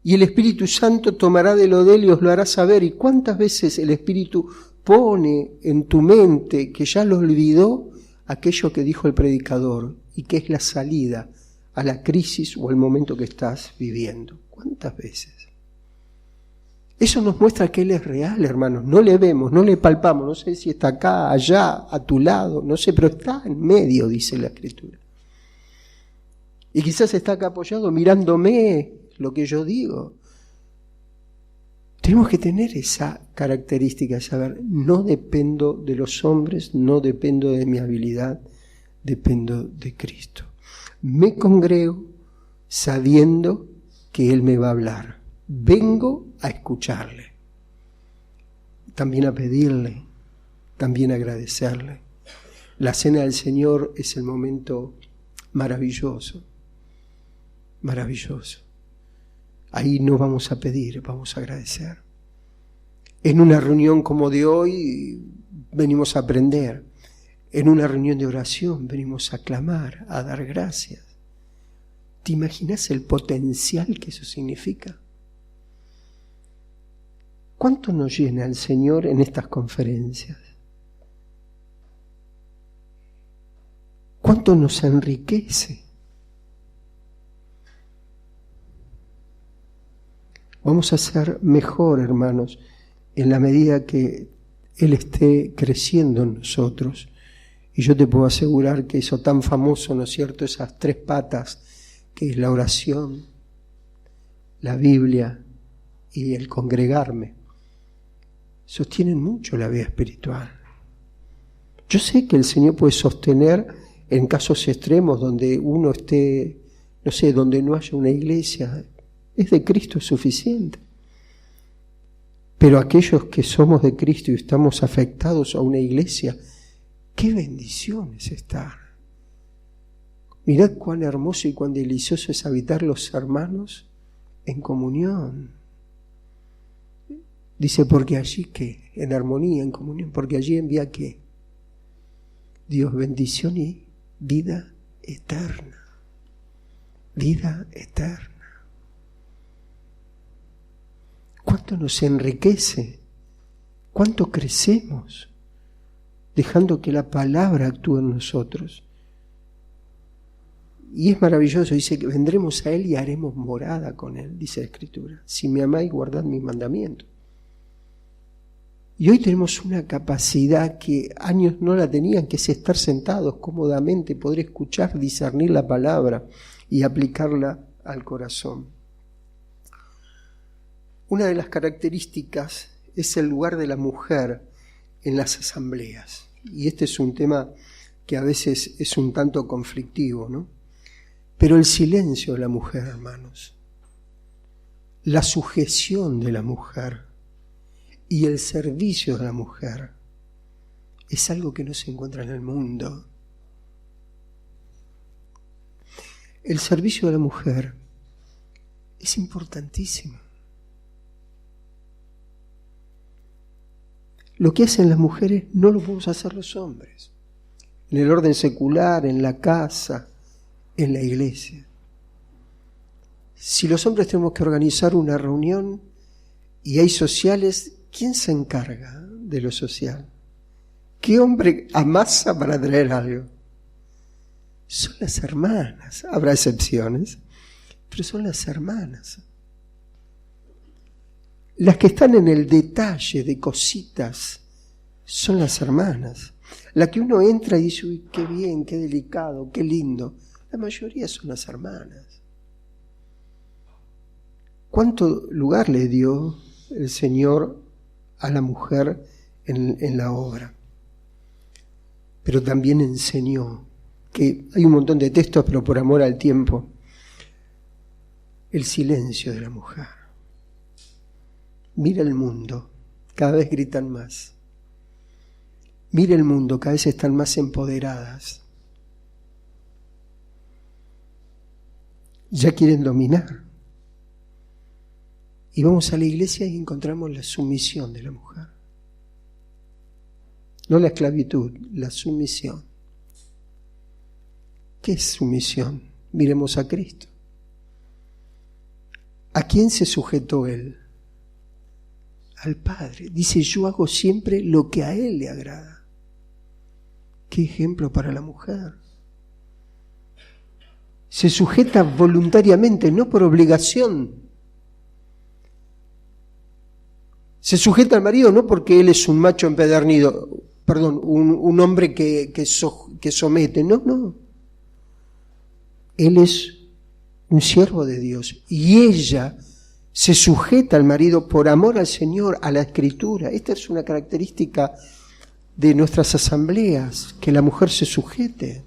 y el Espíritu Santo tomará de lo de él y os lo hará saber. ¿Y cuántas veces el Espíritu pone en tu mente que ya lo olvidó aquello que dijo el predicador y que es la salida a la crisis o al momento que estás viviendo? ¿Cuántas veces? Eso nos muestra que Él es real, hermanos. No le vemos, no le palpamos. No sé si está acá, allá, a tu lado, no sé, pero está en medio, dice la Escritura. Y quizás está acá apoyado mirándome lo que yo digo. Tenemos que tener esa característica de saber, no dependo de los hombres, no dependo de mi habilidad, dependo de Cristo. Me congrego sabiendo que Él me va a hablar. Vengo a escucharle, también a pedirle, también a agradecerle. La cena del Señor es el momento maravilloso, maravilloso. Ahí no vamos a pedir, vamos a agradecer. En una reunión como de hoy venimos a aprender. En una reunión de oración venimos a clamar, a dar gracias. ¿Te imaginas el potencial que eso significa? ¿Cuánto nos llena el Señor en estas conferencias? ¿Cuánto nos enriquece? Vamos a ser mejor, hermanos, en la medida que Él esté creciendo en nosotros. Y yo te puedo asegurar que eso tan famoso, ¿no es cierto?, esas 3 patas, que es la oración, la Biblia y el congregarme, sostienen mucho la vida espiritual. Yo sé que el Señor puede sostener en casos extremos donde uno esté, no sé, donde no haya una iglesia. Es de Cristo, es suficiente. Pero aquellos que somos de Cristo y estamos afectados a una iglesia, ¡qué bendición es estar! Mirad cuán hermoso y cuán delicioso es habitar los hermanos en comunión. Dice, porque allí ¿qué? En armonía, en comunión, porque allí envía ¿qué? Dios, bendición y vida eterna. Vida eterna. ¿Cuánto nos enriquece? ¿Cuánto crecemos? Dejando que la palabra actúe en nosotros. Y es maravilloso, dice que vendremos a Él y haremos morada con Él, dice la Escritura. Si me amáis, guardad mis mandamientos. Y hoy tenemos una capacidad que años no la tenían, que es estar sentados cómodamente, poder escuchar, discernir la palabra y aplicarla al corazón. Una de las características es el lugar de la mujer en las asambleas. Y este es un tema que a veces es un tanto conflictivo, ¿no? Pero el silencio de la mujer, hermanos, la sujeción de la mujer y el servicio de la mujer es algo que no se encuentra en el mundo. El servicio de la mujer es importantísimo. Lo que hacen las mujeres no lo podemos hacer los hombres. En el orden secular, en la casa, en la iglesia. Si los hombres tenemos que organizar una reunión y hay sociales, ¿quién se encarga de lo social? ¿Qué hombre amasa para traer algo? Son las hermanas. Habrá excepciones, pero son las hermanas. Las que están en el detalle de cositas son las hermanas. La que uno entra y dice, uy, qué bien, qué delicado, qué lindo. La mayoría son las hermanas. ¿Cuánto lugar le dio el Señor a la mujer en la obra? Pero también enseñó, que hay un montón de textos, pero por amor al tiempo, el silencio de la mujer. Mira el mundo, cada vez gritan más. Mira el mundo, cada vez están más empoderadas. Ya quieren dominar. Y vamos a la iglesia y encontramos la sumisión de la mujer. No la esclavitud, la sumisión. ¿Qué es sumisión? Miremos a Cristo. ¿A quién se sujetó él? Al Padre. Dice, yo hago siempre lo que a él le agrada. Qué ejemplo para la mujer. Se sujeta voluntariamente, no por obligación. Se sujeta al marido no porque él es un macho empedernido, un hombre que somete, no. Él es un siervo de Dios y ella se sujeta al marido por amor al Señor, a la Escritura. Esta es una característica de nuestras asambleas, que la mujer se sujete.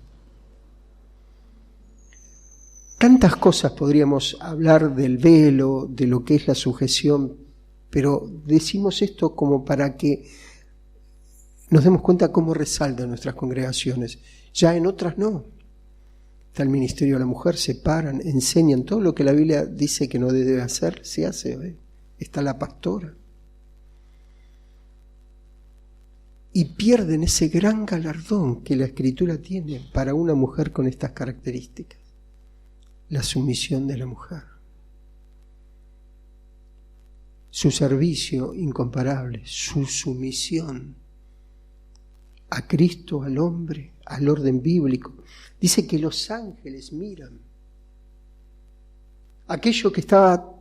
Tantas cosas podríamos hablar del velo, de lo que es la sujeción, pero decimos esto como para que nos demos cuenta cómo resalta en nuestras congregaciones. Ya en otras no. Está el ministerio de la mujer, se paran, enseñan todo lo que la Biblia dice que no debe hacer, se hace. Está la pastora. Y pierden ese gran galardón que la Escritura tiene para una mujer con estas características. La sumisión de la mujer. Su servicio incomparable, su sumisión a Cristo, al hombre, al orden bíblico. Dice que los ángeles miran. Aquello que estaba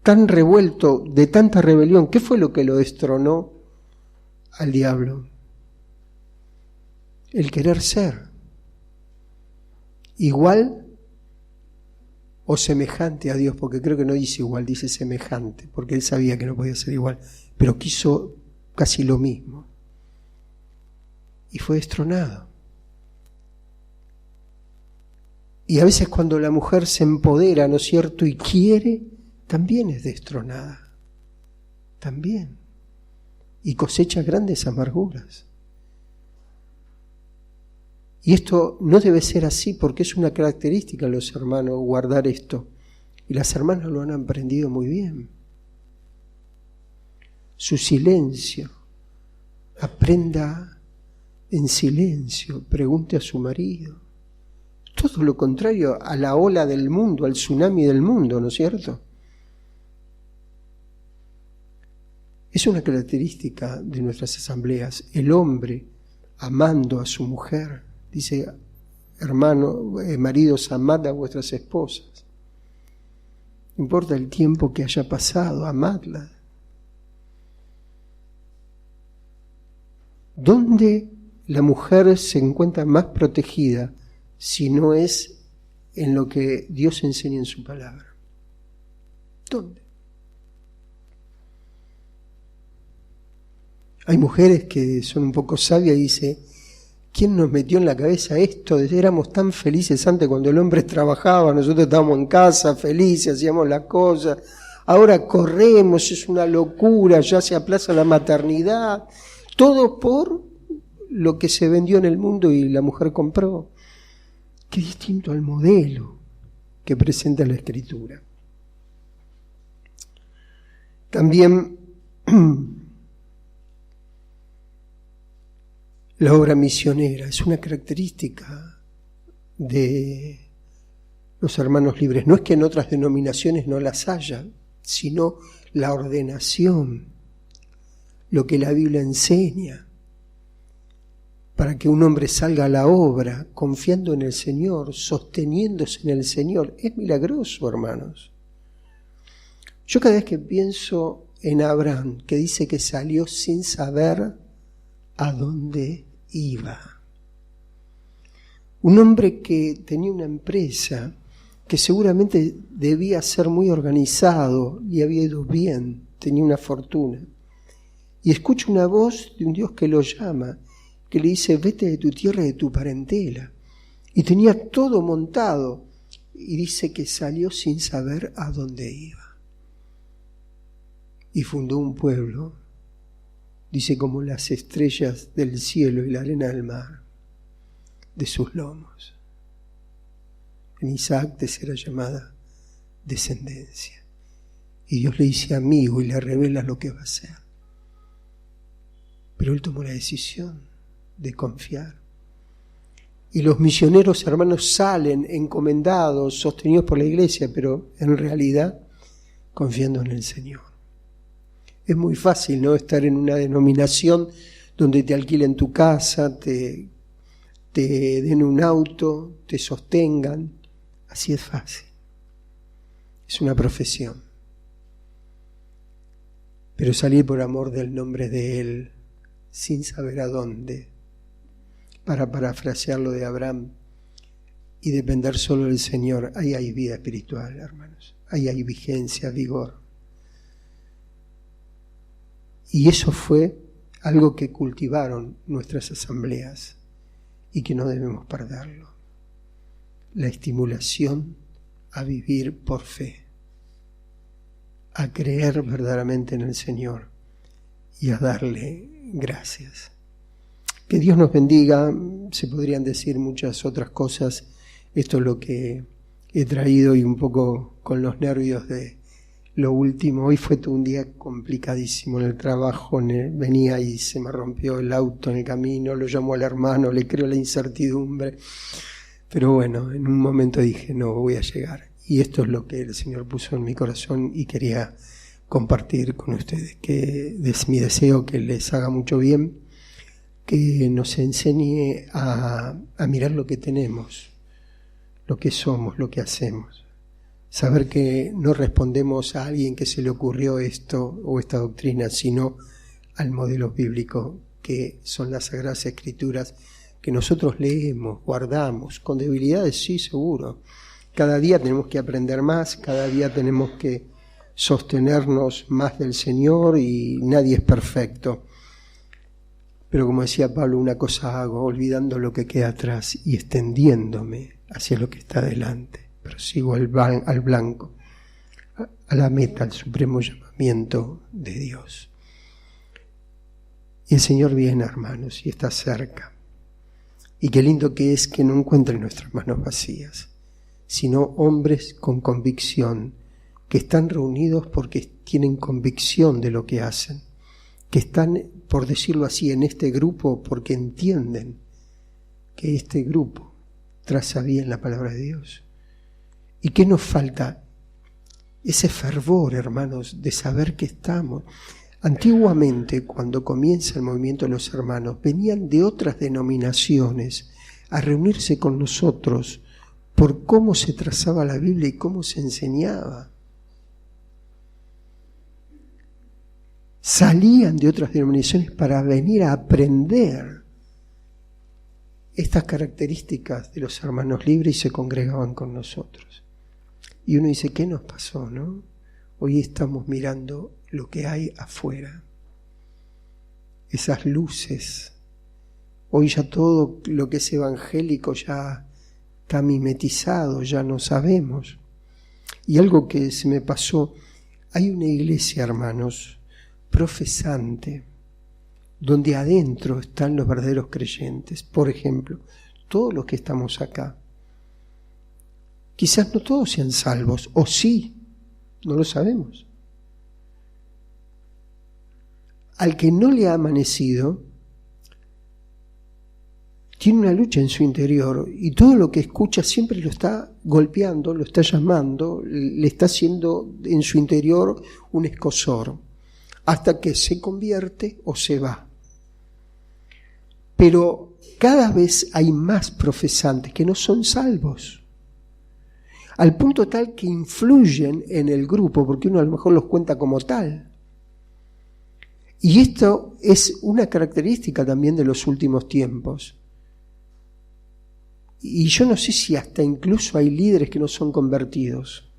tan revuelto, de tanta rebelión, ¿qué fue lo que lo destronó al diablo? El querer ser igual o semejante a Dios, porque creo que no dice igual, dice semejante, porque él sabía que no podía ser igual, pero quiso casi lo mismo. Y fue destronado. Y a veces cuando la mujer se empodera, ¿no es cierto?, y quiere, también es destronada. También. Y cosecha grandes amarguras. Y esto no debe ser así porque es una característica de los hermanos guardar esto. Y las hermanas lo han aprendido muy bien. Su silencio. Aprenda en silencio, pregunte a su marido. Todo lo contrario a la ola del mundo, al tsunami del mundo, ¿no es cierto? Es una característica de nuestras asambleas. El hombre amando a su mujer. Dice, maridos, amad a vuestras esposas. No importa el tiempo que haya pasado, amadla. ¿Dónde la mujer se encuentra más protegida si no es en lo que Dios enseña en su palabra? ¿Dónde? Hay mujeres que son un poco sabias y dicen, ¿quién nos metió en la cabeza esto? Éramos tan felices antes cuando el hombre trabajaba, nosotros estábamos en casa felices, hacíamos las cosas. Ahora corremos, es una locura, ya se aplaza la maternidad. Todo por lo que se vendió en el mundo y la mujer compró. Qué distinto al modelo que presenta la Escritura. También la obra misionera es una característica de los hermanos libres. No es que en otras denominaciones no las haya, sino la ordenación, lo que la Biblia enseña, para que un hombre salga a la obra confiando en el Señor, sosteniéndose en el Señor. Es milagroso, hermanos. Yo cada vez que pienso en Abraham, que dice que salió sin saber a dónde iba. Un hombre que tenía una empresa, que seguramente debía ser muy organizado, y había ido bien, tenía una fortuna. Y escucha una voz de un Dios que lo llama, que le dice, vete de tu tierra y de tu parentela. Y tenía todo montado. Y dice que salió sin saber a dónde iba. Y fundó un pueblo, dice, como las estrellas del cielo y la arena del mar, de sus lomos. En Isaac te será llamada descendencia. Y Dios le dice amigo y le revela lo que va a hacer. Pero él tomó la decisión de confiar. Y los misioneros, hermanos, salen encomendados, sostenidos por la iglesia, pero en realidad confiando en el Señor. Es muy fácil, ¿no?, estar en una denominación donde te alquilen tu casa, te den un auto, te sostengan. Así es fácil. Es una profesión. Pero salir por amor del nombre de Él, sin saber a dónde, para parafrasear lo de Abraham, y depender solo del Señor, ahí hay vida espiritual, hermanos. Ahí hay vigencia, vigor. Y eso fue algo que cultivaron nuestras asambleas y que no debemos perderlo. La estimulación a vivir por fe, a creer verdaderamente en el Señor y a darle gracias. Que Dios nos bendiga. Se podrían decir muchas otras cosas. Esto es lo que he traído y un poco con los nervios de lo último. Hoy fue todo un día complicadísimo en el trabajo. Venía y se me rompió el auto en el camino, lo llamó al hermano, le creo la incertidumbre. Pero bueno, en un momento dije, no, voy a llegar. Y esto es lo que el Señor puso en mi corazón y quería compartir con ustedes. Que es mi deseo que les haga mucho bien, que nos enseñe a mirar lo que tenemos, lo que somos, lo que hacemos. Saber que no respondemos a alguien que se le ocurrió esto o esta doctrina, sino al modelo bíblico, que son las Sagradas Escrituras, que nosotros leemos, guardamos, con debilidades, sí, seguro. Cada día tenemos que aprender más, cada día tenemos que sostenernos más del Señor y nadie es perfecto. Pero como decía Pablo, una cosa hago, olvidando lo que queda atrás y extendiéndome hacia lo que está delante. Pero sigo al blanco, a la meta, al supremo llamamiento de Dios. Y el Señor viene, hermanos, y está cerca. Y qué lindo que es que no encuentre nuestras manos vacías, sino hombres con convicción, que están reunidos porque tienen convicción de lo que hacen, que están, por decirlo así, en este grupo porque entienden que este grupo traza bien la palabra de Dios. ¿Y qué nos falta? Ese fervor, hermanos, de saber que estamos. Antiguamente, cuando comienza el movimiento de los hermanos, venían de otras denominaciones a reunirse con nosotros por cómo se trazaba la Biblia y cómo se enseñaba. Salían de otras denominaciones para venir a aprender estas características de los hermanos libres y se congregaban con nosotros. Y uno dice, ¿qué nos pasó, no? Hoy estamos mirando lo que hay afuera, esas luces. Hoy ya todo lo que es evangélico ya está mimetizado, ya no sabemos. Y algo que se me pasó, hay una iglesia, hermanos, profesante, donde adentro están los verdaderos creyentes. Por ejemplo, todos los que estamos acá. Quizás no todos sean salvos, o sí, no lo sabemos. Al que no le ha amanecido, tiene una lucha en su interior y todo lo que escucha siempre lo está golpeando, lo está llamando, le está haciendo en su interior un escozor, hasta que se convierte o se va. Pero cada vez hay más profesantes que no son salvos, al punto tal que influyen en el grupo, porque uno a lo mejor los cuenta como tal. Y esto es una característica también de los últimos tiempos. Y yo no sé si hasta incluso hay líderes que no son convertidos.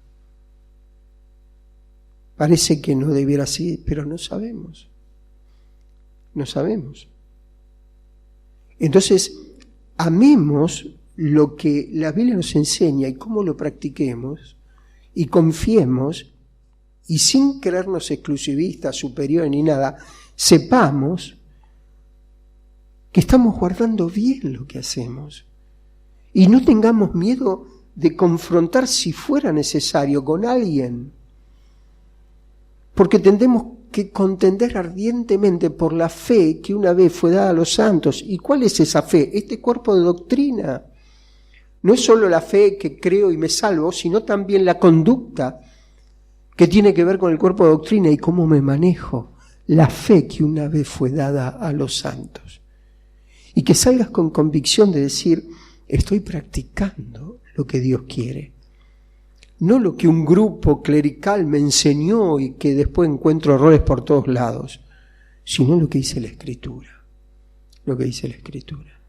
Parece que no debiera ser, pero no sabemos. No sabemos. Entonces, amemos lo que la Biblia nos enseña y cómo lo practiquemos y confiemos y sin creernos exclusivistas, superiores ni nada, sepamos que estamos guardando bien lo que hacemos y no tengamos miedo de confrontar si fuera necesario con alguien, porque tendremos que contender ardientemente por la fe que una vez fue dada a los santos. ¿Y cuál es esa fe? Este cuerpo de doctrina. No es solo la fe que creo y me salvo, sino también la conducta que tiene que ver con el cuerpo de doctrina y cómo me manejo, la fe que una vez fue dada a los santos. Y que salgas con convicción de decir, estoy practicando lo que Dios quiere. No lo que un grupo clerical me enseñó y que después encuentro errores por todos lados, sino lo que dice la Escritura. Lo que dice la Escritura.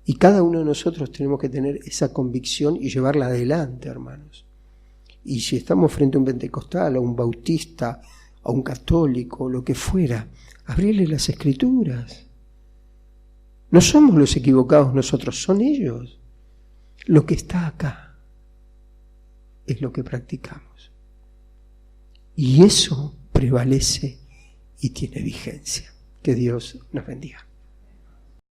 Y cada uno de nosotros tenemos que tener esa convicción y llevarla adelante, hermanos. Y si estamos frente a un pentecostal, a un bautista, a un católico, lo que fuera, abrirle las Escrituras. No somos los equivocados nosotros, son ellos. Lo que está acá es lo que practicamos. Y eso prevalece y tiene vigencia. Que Dios nos bendiga.